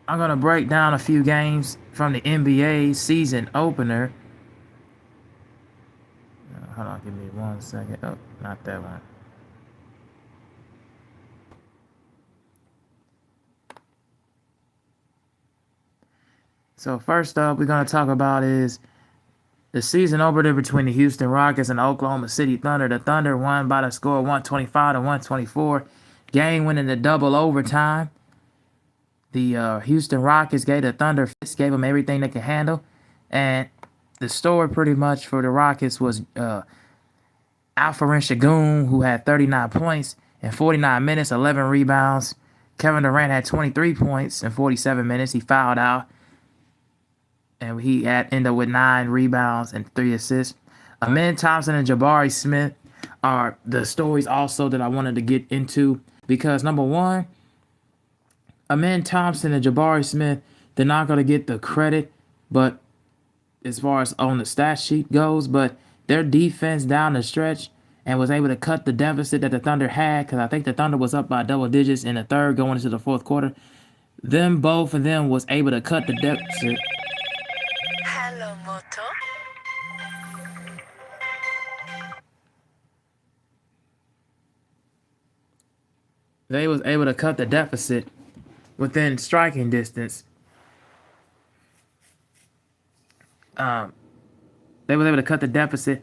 I'm gonna break down a few games from the NBA season opener. Hold on, give me 1 second. Oh, not that one. So first up, we're gonna talk about is the season opener between the Houston Rockets and the Oklahoma City Thunder. The Thunder won by the score of 125 to 124. Game went into double overtime. The Houston Rockets gave the Thunder gave them everything they could handle, and the story pretty much for the Rockets was Alperen Şengün, who had 39 points in 49 minutes, 11 rebounds. Kevin Durant had 23 points in 47 minutes. He fouled out, and he had ended up with 9 rebounds and 3 assists. Amen Thompson and Jabari Smith are the stories also that I wanted to get into because number one, Amen Thompson and Jabari Smith, they're not going to get the credit, but as far as on the stat sheet goes, but their defense down the stretch and was able to cut the deficit that the Thunder had, because I think the Thunder was up by double digits in the third going into the fourth quarter. Both of them was able to cut the deficit. Hello, Moto. They was able to cut the deficit within striking distance. They was able to cut the deficit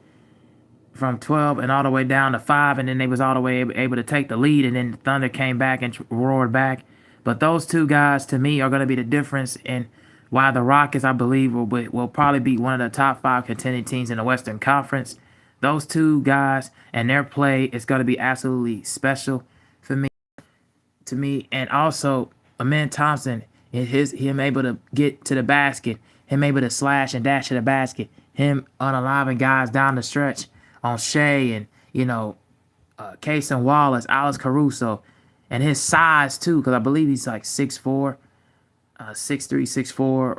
from 12 and all the way down to 5, and then they was all the way able to take the lead, and then the Thunder came back and roared back. But those two guys, to me, are going to be the difference in why the Rockets, I believe, will probably be one of the top 5 contending teams in the Western Conference. Those two guys and their play is going to be absolutely special for me. To me, and also Amen Thompson, him able to get to the basket, him able to slash and dash to the basket, him unaliving guys down the stretch on Shea and Cason Wallace, Alex Caruso, and his size too, because I believe he's like 6'4", 6'3",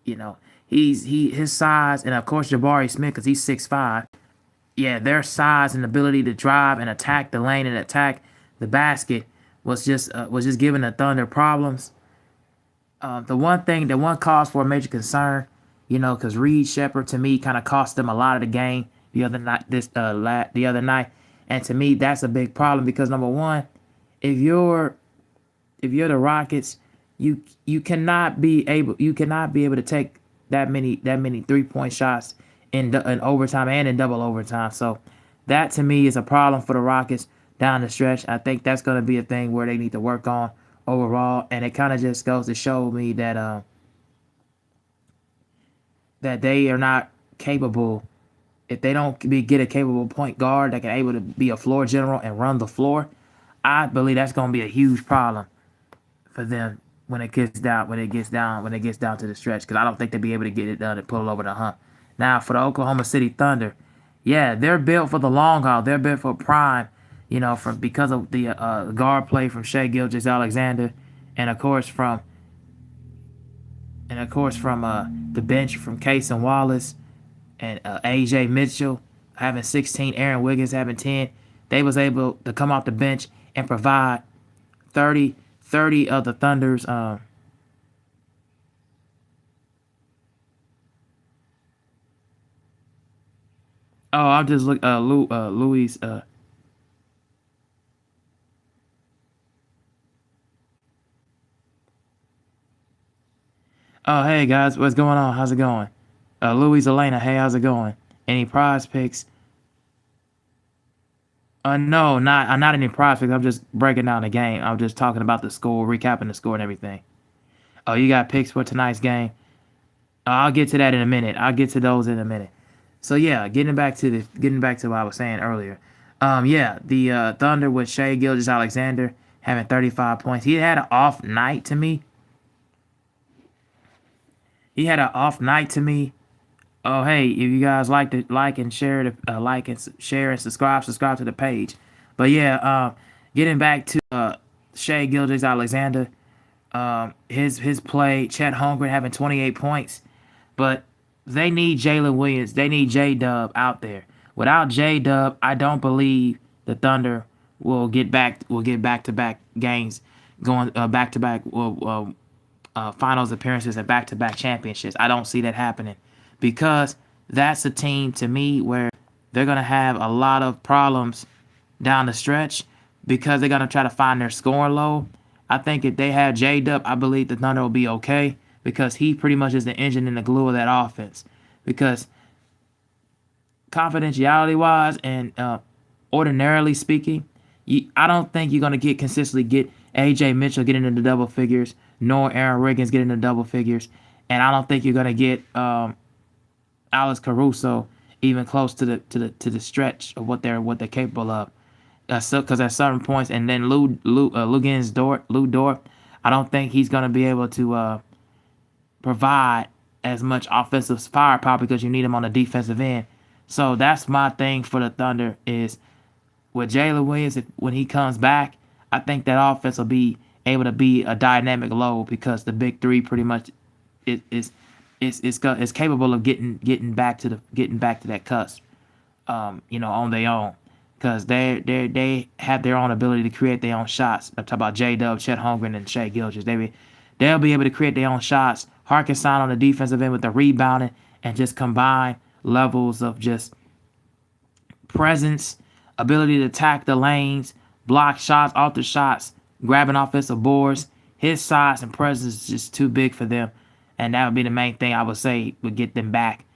6'4". His size, and of course Jabari Smith because he's 6'5". Yeah, their size and ability to drive and attack the lane and attack the basket was just giving the Thunder problems. The one cause for a major concern, because Reed Shepherd to me kind of cost them a lot of the game the other night. The other night, and to me that's a big problem because number one, if you're the Rockets, you cannot be able to take that many 3-point shots in overtime and in double overtime. So that to me is a problem for the Rockets down the stretch. I think that's going to be a thing where they need to work on overall, and it kind of just goes to show me that that they are not capable. If they don't get a capable point guard that can able to be a floor general and run the floor, I believe that's going to be a huge problem for them when it gets down to the stretch. Because I don't think they'll be able to get it done and pull it over the hump. Now for the Oklahoma City Thunder, yeah, they're built for the long haul. They're built for prime. Because of the guard play from Shai Gilgeous-Alexander, and of course from the bench from Cason Wallace and A.J. Mitchell having 16, Aaron Wiggins having 10. They was able to come off the bench and provide 30 of the Thunder's I'm just look Louis Oh, hey guys, what's going on? How's it going? Louis Elena, hey, how's it going? Any prize picks? No, not any prize picks. I'm just breaking down the game. I'm just talking about the score, recapping the score and everything. Oh, you got picks for tonight's game? I'll get to that in a minute. I'll get to those in a minute. So yeah, getting back to what I was saying earlier. Yeah, the Thunder with Shai Gilgeous-Alexander having 35 points. He had an off night to me. Oh, hey, if you guys like to like and share and subscribe to the page. But yeah, getting back to Shai Gilgeous-Alexander, his play, Chet Holmgren having 28 points, but they need Jalen Williams. They need J-Dub out there. Without J-Dub, I don't believe the Thunder will get back to back games, going back to back finals appearances and back-to-back championships. I don't see that happening because that's a team to me where they're going to have a lot of problems down the stretch because they're going to try to find their scoring low. I think if they have J-Dub, I believe the Thunder will be okay because he pretty much is the engine and the glue of that offense. Because confidentiality-wise and ordinarily speaking, I don't think you're going to consistently get A.J. Mitchell getting into double figures, nor Aaron Wiggins getting into double figures, and I don't think you're going to get Alex Caruso even close to the stretch of what they're capable of. Because at certain points, and then Lou Dort, I don't think he's going to be able to provide as much offensive firepower because you need him on the defensive end. So that's my thing for the Thunder is with Jalen Williams, when he comes back, I think that offense will be able to be a dynamic load because the big three pretty much is capable of getting back to that cusp, on their own, because they have their own ability to create their own shots. I'm talking about J-Dub, Chet Holmgren, and Shai Gilgeous. They'll be able to create their own shots. Hartenstein on the defensive end with the rebounding and just combine levels of just presence, ability to attack the lanes, block shots, alter shots, grabbing offensive boards. His size and presence is just too big for them, and that would be the main thing I would say would get them back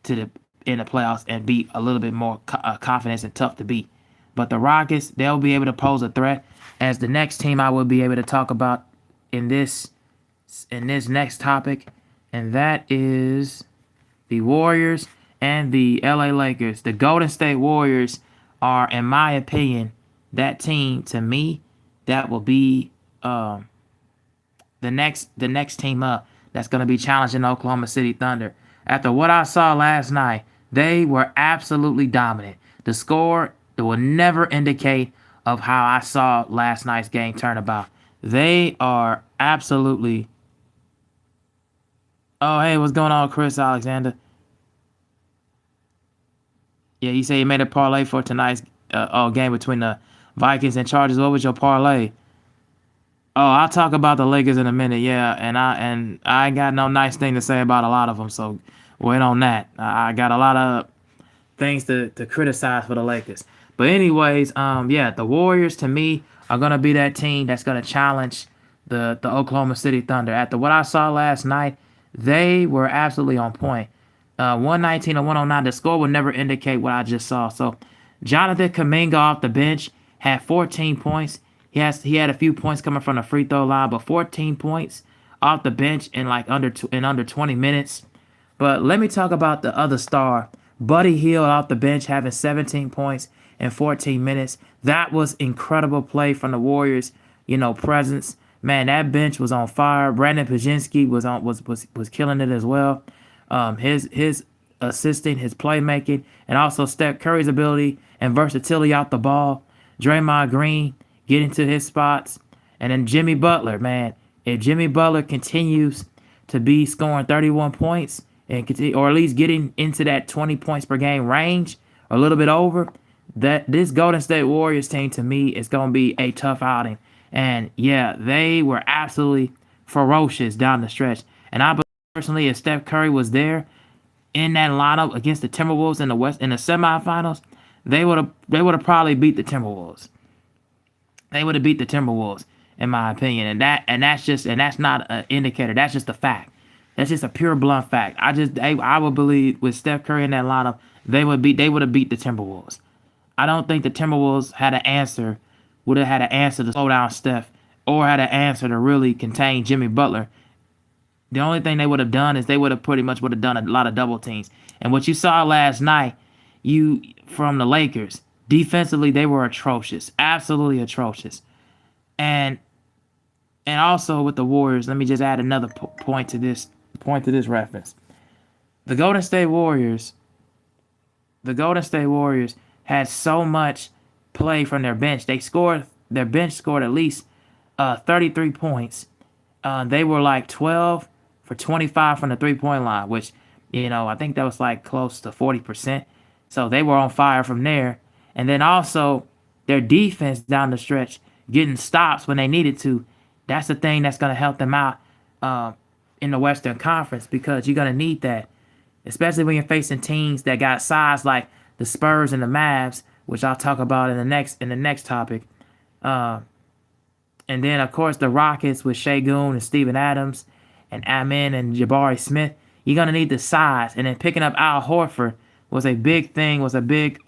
in the playoffs and be a little bit more confident and tough to beat. But the Rockets, they'll be able to pose a threat as the next team I will be able to talk about in this next topic, and that is the Warriors and the LA Lakers. The Golden State Warriors are, in my opinion, that team to me that will be the next team up that's going to be challenging the Oklahoma City Thunder. After what I saw last night, they were absolutely dominant. The score will never indicate of how I saw last night's game turn about. They are absolutely... Oh, hey, what's going on, Chris Alexander? Yeah, you say you made a parlay for tonight's game between the Vikings and Chargers. What was your parlay? Oh, I'll talk about the Lakers in a minute. Yeah, and I ain't got no nice thing to say about a lot of them, so wait on that. I got a lot of things to criticize for the Lakers. But anyways, the Warriors to me are gonna be that team that's gonna challenge the Oklahoma City Thunder. After what I saw last night, they were absolutely on point. 119 and 109. The score would never indicate what I just saw. So Jonathan Kuminga off the bench had 14 points. He had a few points coming from the free throw line, but 14 points off the bench in under 20 minutes. But let me talk about the other star, Buddy Hield off the bench having 17 points in 14 minutes. That was incredible play from the Warriors. Presence. Man, that bench was on fire. Brandon Pajinski was killing it as well. His assisting, his playmaking, and also Steph Curry's ability and versatility out the ball. Draymond Green getting to his spots. And then Jimmy Butler, man. If Jimmy Butler continues to be scoring 31 points or at least getting into that 20 points per game range, or a little bit over, that this Golden State Warriors team to me is going to be a tough outing. And yeah, they were absolutely ferocious down the stretch. And I believe personally, if Steph Curry was there in that lineup against the Timberwolves in the semifinals, they would have probably beat the Timberwolves. They would have beat the Timberwolves, in my opinion. And that's not an indicator. That's just a fact. That's just a pure blunt fact. I would believe with Steph Curry in that lineup, they would have beat the Timberwolves. I don't think the Timberwolves would have had an answer to slow down Steph or had an answer to really contain Jimmy Butler. The only thing they would have done is they would have done a lot of double teams. And what you saw last night, from the Lakers, defensively they were atrocious, absolutely atrocious. And also with the Warriors, let me just add another point to this reference. The Golden State Warriors had so much play from their bench. Their bench scored at least 33 points. They were like 12 for 25 from the three-point line, which, I think that was like close to 40%. So they were on fire from there. And then also their defense down the stretch, getting stops when they needed to. That's the thing that's going to help them out in the Western Conference because you're gonna need that, especially when you're facing teams that got size like the Spurs and the Mavs, which I'll talk about in the next topic. Uh, and then of course the Rockets with Şengün and Steven Adams and Amin and Jabari Smith. You're gonna need the size, and then picking up Al Horford was a big thing, was a big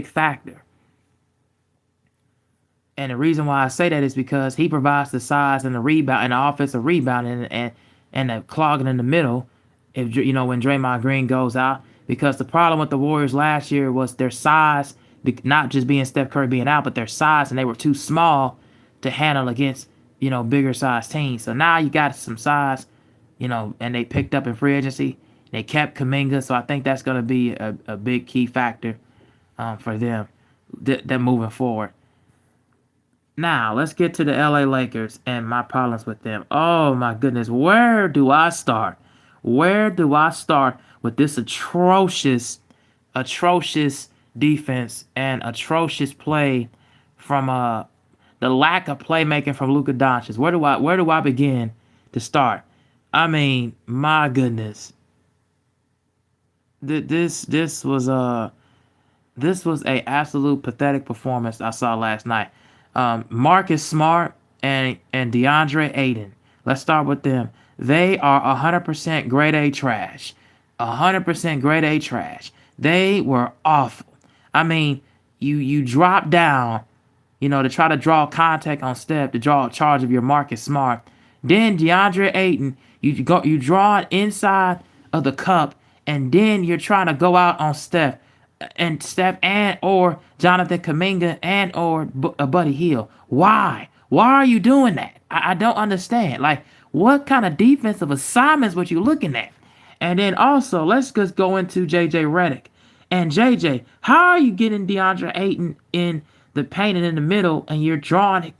factor. And the reason why I say that is because he provides the size and the rebound and the offensive rebound and the clogging in the middle. If when Draymond Green goes out, because the problem with the Warriors last year was their size, not just being Steph Curry being out, but their size, and they were too small to handle against bigger size teams. So now you got some size, and they picked up in free agency. They kept Kuminga, so I think that's going to be a big key factor for them moving forward. Now, let's get to the LA Lakers and my problems with them. Oh, my goodness. Where do I start? Where do I start with this atrocious defense and atrocious play from the lack of playmaking from Luka Doncic? Where do I begin to start? I mean, my goodness. This was a absolute pathetic performance I saw last night. Marcus Smart and DeAndre Ayton. Let's start with them. They are 100% grade A trash. 100% grade A trash. They were awful. I mean, you drop down, to try to draw contact on Steph, to draw a charge of your Marcus Smart. Then DeAndre Ayton, you draw it inside of the cup, and then you're trying to go out on Steph and or Jonathan Kuminga and or Buddy Hield. Why? Why are you doing that? I don't understand. Like, what kind of defensive assignments were you looking at? And then also, let's just go into JJ Redick. And JJ, how are you getting DeAndre Ayton in the paint and in the middle, and you're drawing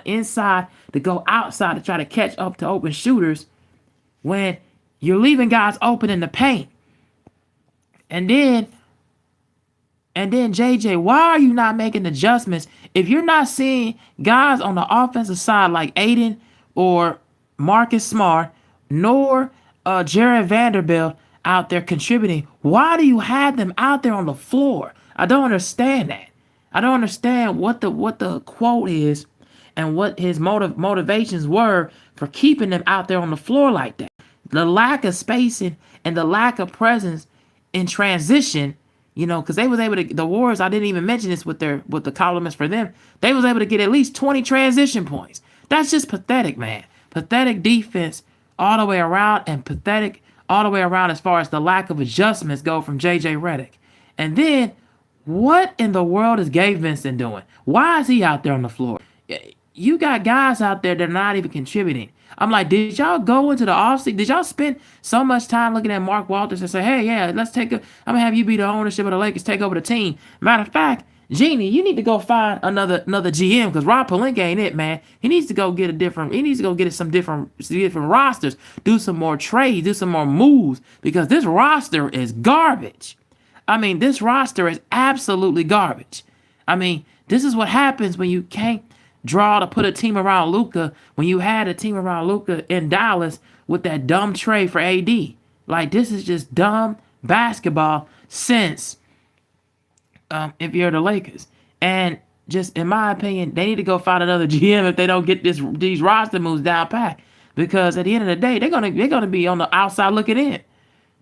inside to go outside to try to catch up to open shooters when you're leaving guys open in the paint? And then JJ, why are you not making adjustments if you're not seeing guys on the offensive side like Aiden or Marcus Smart nor Jared Vanderbilt out there contributing? Why do you have them out there on the floor? I don't understand that. I don't understand what the quote is and what his motivations were for keeping them out there on the floor like that. The lack of spacing and the lack of presence in transition, because they was able to, the Warriors, I didn't even mention this with the compliments for them, they was able to get at least 20 transition points. That's just pathetic, man. Pathetic defense all the way around, and pathetic all the way around as far as the lack of adjustments go from JJ Redick. And then, what in the world is Gabe Vincent doing? Why is he out there on the floor? You got guys out there that are not even contributing. I'm like, did y'all go into the offseason? Did y'all spend so much time looking at Mark Walters and say, hey, yeah, I'm going to have you be the ownership of the Lakers, take over the team. Matter of fact, Jeannie, you need to go find another GM, because Rob Pelinka ain't it, man. He needs to go get some different rosters, do some more trades, do some more moves, because this roster is garbage. I mean, this roster is absolutely garbage. I mean, this is what happens when you can't draw to put a team around Luka, when you had a team around Luka in Dallas with that dumb trade for AD. Like, this is just dumb basketball sense if you're the Lakers. And just in my opinion, they need to go find another GM if they don't get these roster moves down pat. Because at the end of the day, they're gonna be on the outside looking in.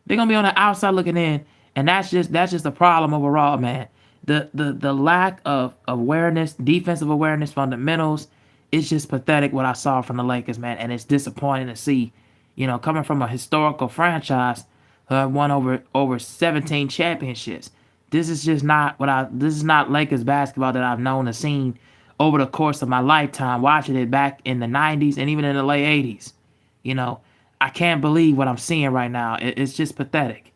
They're gonna be on the outside looking in, and that's just a problem overall, man. The lack of awareness, defensive awareness, fundamentals, it's just pathetic what I saw from the Lakers, man, and it's disappointing to see, coming from a historical franchise who have won over 17 championships. This is just not this is not Lakers basketball that I've known and seen over the course of my lifetime, watching it back in the 90s and even in the late 80s. I can't believe what I'm seeing right now. It's just pathetic.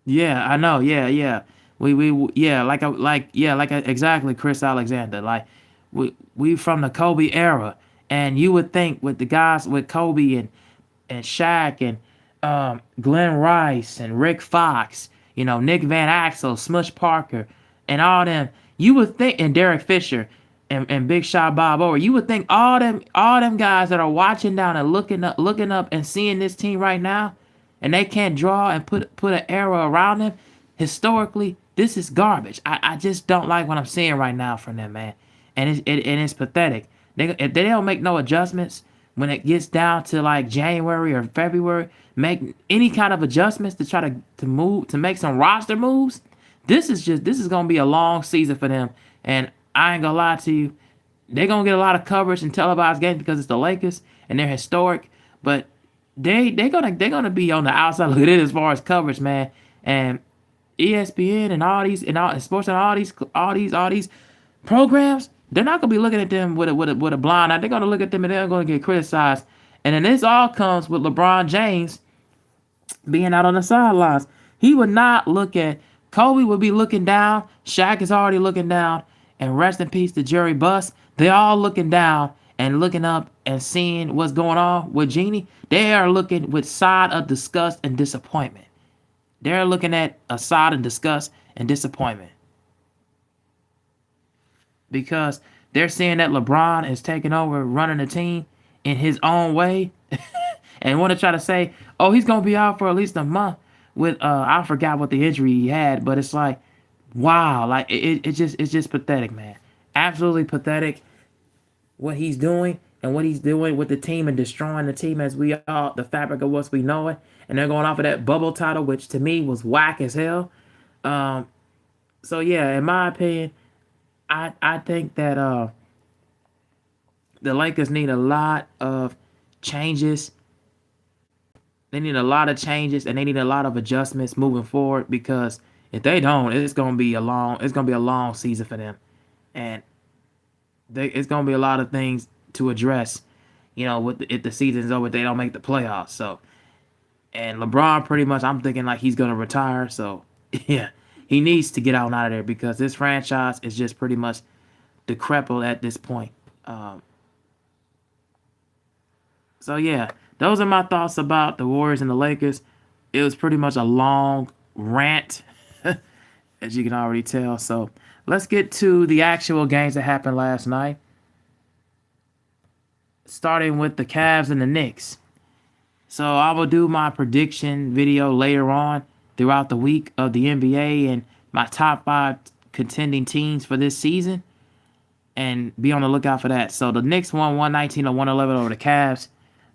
Yeah, I know. Yeah. Exactly, Chris Alexander. Like, we from the Kobe era, and you would think with the guys with Kobe and Shaq and Glenn Rice and Rick Fox, Nick Van Axel, Smush Parker, and all them, you would think, and Derek Fisher, and Big Shot Bob Orr. You would think all them guys that are watching down and looking up and seeing this team right now, and they can't draw and put an arrow around them. Historically, this is garbage. I just don't like what I'm seeing right now from them, man. And it's pathetic. If they don't make no adjustments when it gets down to like January or February, make any kind of adjustments to try to make some roster moves. This is gonna be a long season for them, and I ain't gonna lie to you, they're gonna get a lot of coverage and televised games because it's the Lakers and they're historic, but they're gonna be on the outside looking in as far as coverage, man. And ESPN and all sports and all these programs, they're not gonna be looking at them with a blind eye. They're gonna look at them and they're gonna get criticized. And then this all comes with LeBron James being out on the sidelines. He would not look at Kobe would be looking down. Shaq is already looking down. And rest in peace to Jerry Buss. They all looking down and looking up and seeing what's going on with Jeannie. They are looking with side of disgust and disappointment. They're looking at a side of disgust and disappointment. Because they're seeing that LeBron is taking over running the team in his own way. And want to try to say, oh, he's going to be out for at least a month with, I forgot what the injury he had, but it's like, wow, like it's just pathetic, man. Absolutely pathetic what he's doing and what he's doing with the team and destroying the team as we all the fabric of what we know it. And they're going off of that bubble title, which to me was whack as hell. So yeah, in my opinion, I think that the Lakers need a lot of changes. They need a lot of changes and they need a lot of adjustments moving forward, because if they don't, it's gonna be a long season for them, and it's gonna be a lot of things to address. If the season's over, if they don't make the playoffs. So, and LeBron pretty much, I'm thinking like he's gonna retire. So, yeah, he needs to get out of there because this franchise is just pretty much decrepit at this point. So yeah, those are my thoughts about the Warriors and the Lakers. It was pretty much a long rant, as you can already tell. So let's get to the actual games that happened last night. Starting with the Cavs and the Knicks. So I will do my prediction video later on throughout the week of the NBA and my top 5 contending teams for this season. And be on the lookout for that. So the Knicks won 119 or 111 over the Cavs.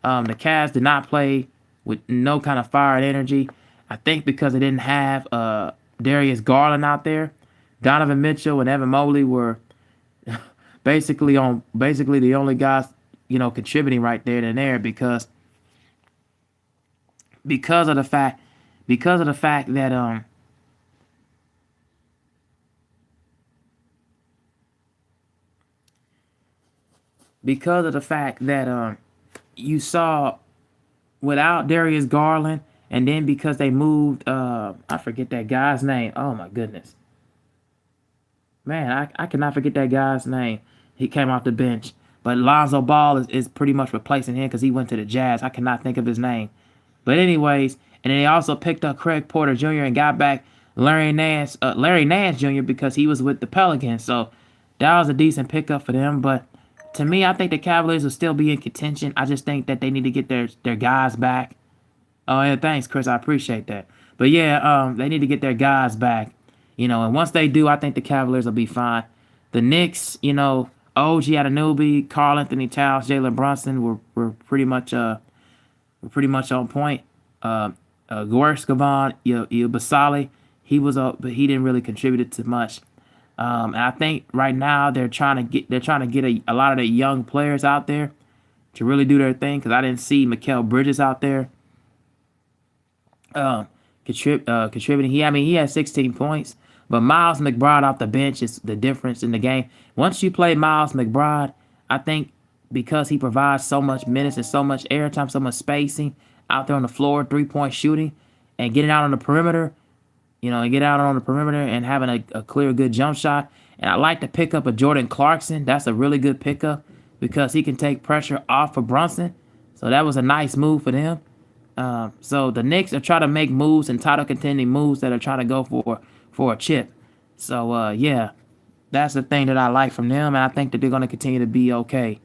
The Cavs did not play with no kind of fire and energy. I think because they didn't have Darius Garland out there. Donovan Mitchell and Evan Mobley were basically the only guys, contributing right there and there because of the fact that you saw without Darius Garland, and then because they moved, I forget that guy's name. Oh my goodness, man, I cannot forget that guy's name. He came off the bench, but Lonzo Ball is pretty much replacing him because he went to the Jazz. I cannot think of his name, but anyways, and then they also picked up Craig Porter Jr. and got back Larry Nance Jr. because he was with the Pelicans. So that was a decent pickup for them, but. To me, I think the Cavaliers will still be in contention. I just think that they need to get their guys back. Oh, yeah, thanks, Chris. I appreciate that. But, yeah, they need to get their guys back. And once they do, I think the Cavaliers will be fine. The Knicks, OG Anunoby, Karl Anthony Towns, Jalen Brunson were pretty much on point. Gorskavon, Basali, but he didn't really contribute to much. And I think right now they're trying to get a lot of the young players out there to really do their thing, because I didn't see Mikal Bridges out there contributing. He had 16 points, but Miles McBride off the bench is the difference in the game. Once you play Miles McBride, I think because he provides so much minutes and so much airtime, so much spacing out there on the floor, 3-point shooting, and getting out on the perimeter. And get out on the perimeter and having a clear, good jump shot. And I like the pickup of Jordan Clarkson. That's a really good pickup because he can take pressure off of Brunson. So that was a nice move for them. So the Knicks are trying to make moves and title contending moves that are trying to go for a chip. So, yeah, That's the thing that I like from them, and I think that they're going to continue to be okay.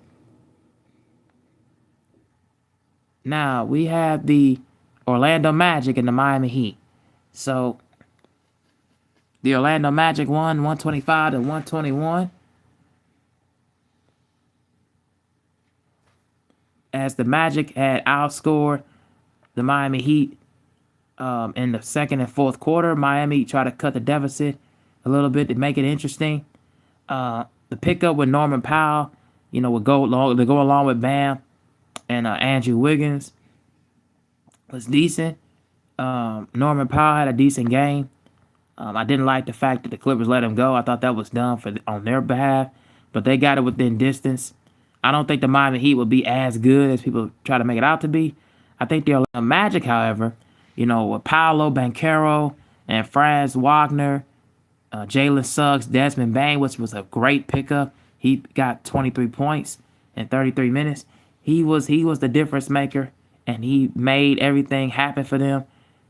Now, we have the Orlando Magic and the Miami Heat. So, the Orlando Magic won 125 to 121. As the Magic had outscored the Miami Heat in the second and fourth quarter. Miami tried to cut the deficit a little bit to make it interesting. The pickup with Norman Powell, would go along with Bam and Andrew Wiggins was decent. Norman Powell had a decent game. I didn't like the fact that the Clippers let him go. I thought that was done on their behalf, but they got it within distance. I don't think the Miami Heat will be as good as people try to make it out to be. I think the Orlando Magic, however, with Paolo Banchero and Franz Wagner, Jalen Suggs, Desmond Bane, which was a great pickup. He got 23 points in 33 minutes. He was the difference maker, and he made everything happen for them.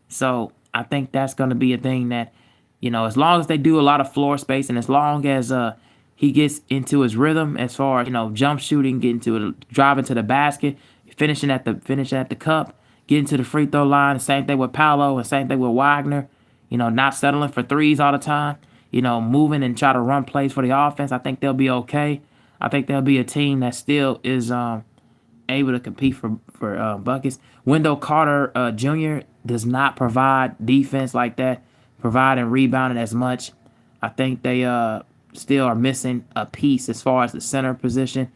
So I think that's going to be a thing that, as long as they do a lot of floor space, and as long as he gets into his rhythm as far as jump shooting, getting to it, driving to the basket, finishing at the cup, getting to the free throw line. Same thing with Paolo, and same thing with Wagner. Not settling for threes all the time. Moving and try to run plays for the offense. I think they'll be okay. I think they'll be a team that still is able to compete for buckets. Wendell Carter Jr. does not provide defense like that, providing rebounding as much. I think they still are missing a piece as far as the center position.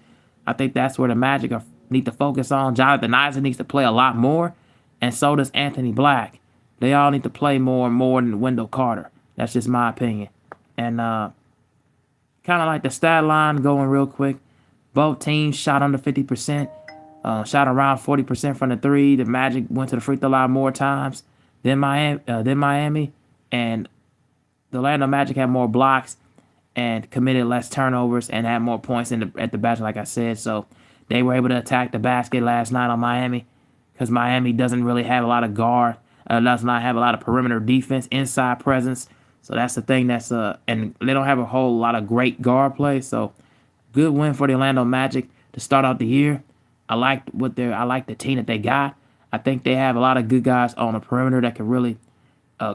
I think that's where the Magic need to focus on. Jonathan Isaac needs to play a lot more, and so does Anthony Black. They all need to play more than Wendell Carter. That's just my opinion. And kind of like the stat line going real quick. Both teams shot under 50%, shot around 40% from the three. The Magic went to the free throw line more times than Miami, and the Orlando Magic had more blocks and committed less turnovers and had more points at the basket, like I said. So they were able to attack the basket last night on Miami, because Miami doesn't really have a lot of guard, does not have a lot of perimeter defense, inside presence. So that's the thing and they don't have a whole lot of great guard play. So good win for the Orlando Magic to start out the year. I like the team that they got. I think they have a lot of good guys on the perimeter that can really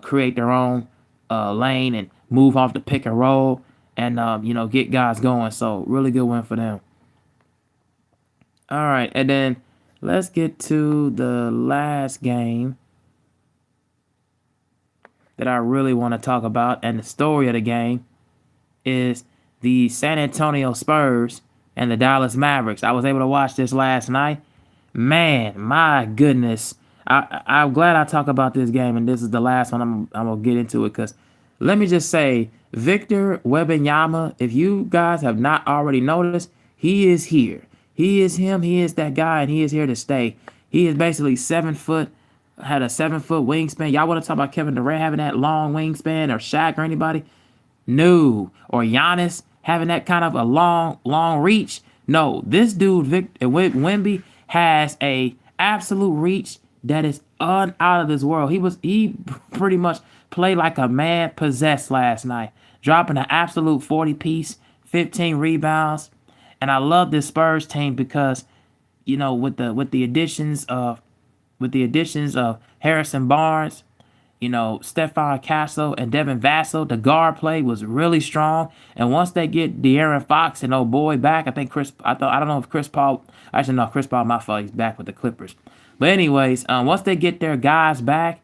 create their own lane and move off the pick and roll and get guys going. So really good win for them. All right, and then let's get to the last game that I really want to talk about, and the story of the game is the San Antonio Spurs and the Dallas Mavericks. I was able to watch this last night. Man, my goodness. I'm glad I talk about this game, and this is the last one I'm going to get into it, because let me just say, Victor Wembanyama, if you guys have not already noticed, he is here. He is him. He is that guy, and he is here to stay. He is basically 7 foot, had a 7-foot wingspan. Y'all want to talk about Kevin Durant having that long wingspan, or Shaq, or anybody? No. Or Giannis having that kind of a long reach? No. This dude, Wemby, has a absolute reach that is out of this world. He pretty much played like a man possessed last night, dropping an absolute 40-piece, 15 rebounds. And I love this Spurs team because, with the additions of Harrison Barnes, Stephon Castle and Devin Vassell, the guard play was really strong. And once they get De'Aaron Fox and old boy back, I don't know if Chris Paul, actually no, Chris Paul, my fault, he's back with the Clippers. But anyways, once they get their guys back,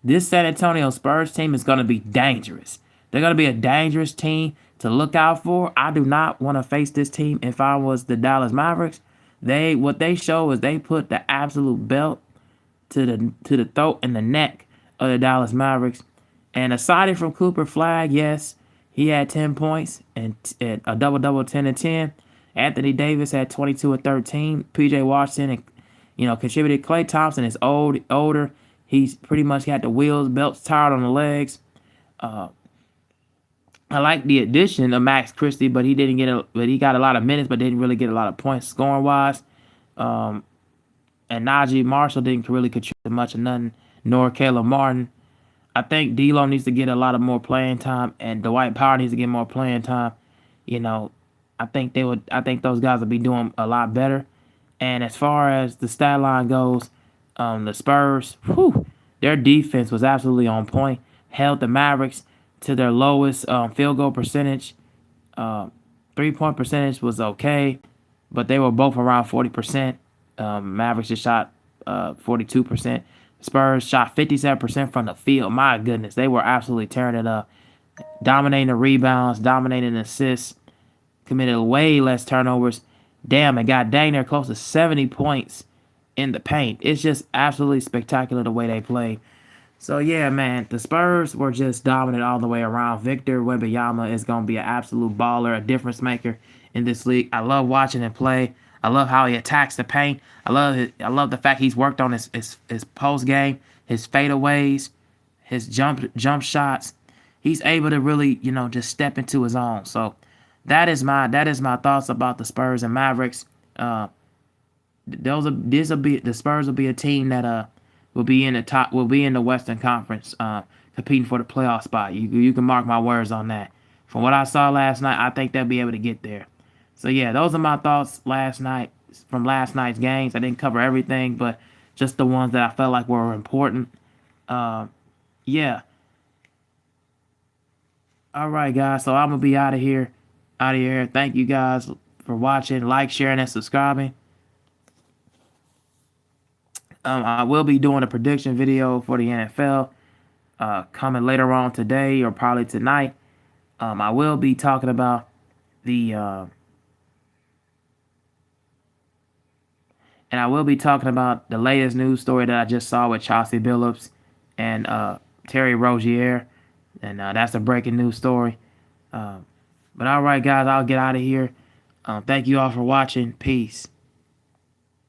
this San Antonio Spurs team is going to be dangerous. They're going to be a dangerous team to look out for. I do not want to face this team if I was the Dallas Mavericks. What they show is they put the absolute belt to the throat and the neck of the Dallas Mavericks. And aside from Cooper Flag, yes, he had 10 points and a double-double, 10 and 10. Anthony Davis had 22 and 13. P.J. Washington, contributed. Klay Thompson is older. He's pretty much got the wheels, belts tired on the legs. I like the addition of Max Christie, but he got a lot of minutes, but didn't really get a lot of points scoring wise. And Najee Marshall didn't really contribute much of nothing, nor Caleb Martin. I think D'Lo needs to get a lot of more playing time, and Dwight Powell needs to get more playing time. you know, I think they would. I think those guys would be doing a lot better. And as far as the stat line goes, the Spurs, their defense was absolutely on point. Held the Mavericks to their lowest field goal percentage. 3-point percentage was okay, but they were both around 40%. Mavericks just shot 42%. Spurs shot 57% from the field. My goodness, they were absolutely tearing it up, dominating the rebounds, dominating the assists, committed way less turnovers. Damn, it got dang near close to 70 points in the paint. It's just absolutely spectacular the way they play. So yeah, man, the Spurs were just dominant all the way around. Victor Wembanyama is gonna be an absolute baller, a difference maker in this league. I love watching him play. I love how he attacks the paint. I love the fact he's worked on his post game, his fadeaways, his jump shots. He's able to really, just step into his own. So that is my thoughts about the Spurs and Mavericks. The Spurs will be a team that will be in the Western Conference, competing for the playoff spot. You can mark my words on that. From what I saw last night, I think they'll be able to get there. So yeah, those are my thoughts from last night's games. I didn't cover everything, but just the ones that I felt like were important. Yeah. All right, guys. So I'm gonna be out of here. Thank you guys for watching, like, sharing, and subscribing. I will be doing a prediction video for the NFL coming later on today or probably tonight. I will be talking about the latest news story that I just saw with Chauncey Billups and Terry Rozier, and that's a breaking news story. But all right, guys, I'll get out of here. Thank you all for watching. Peace.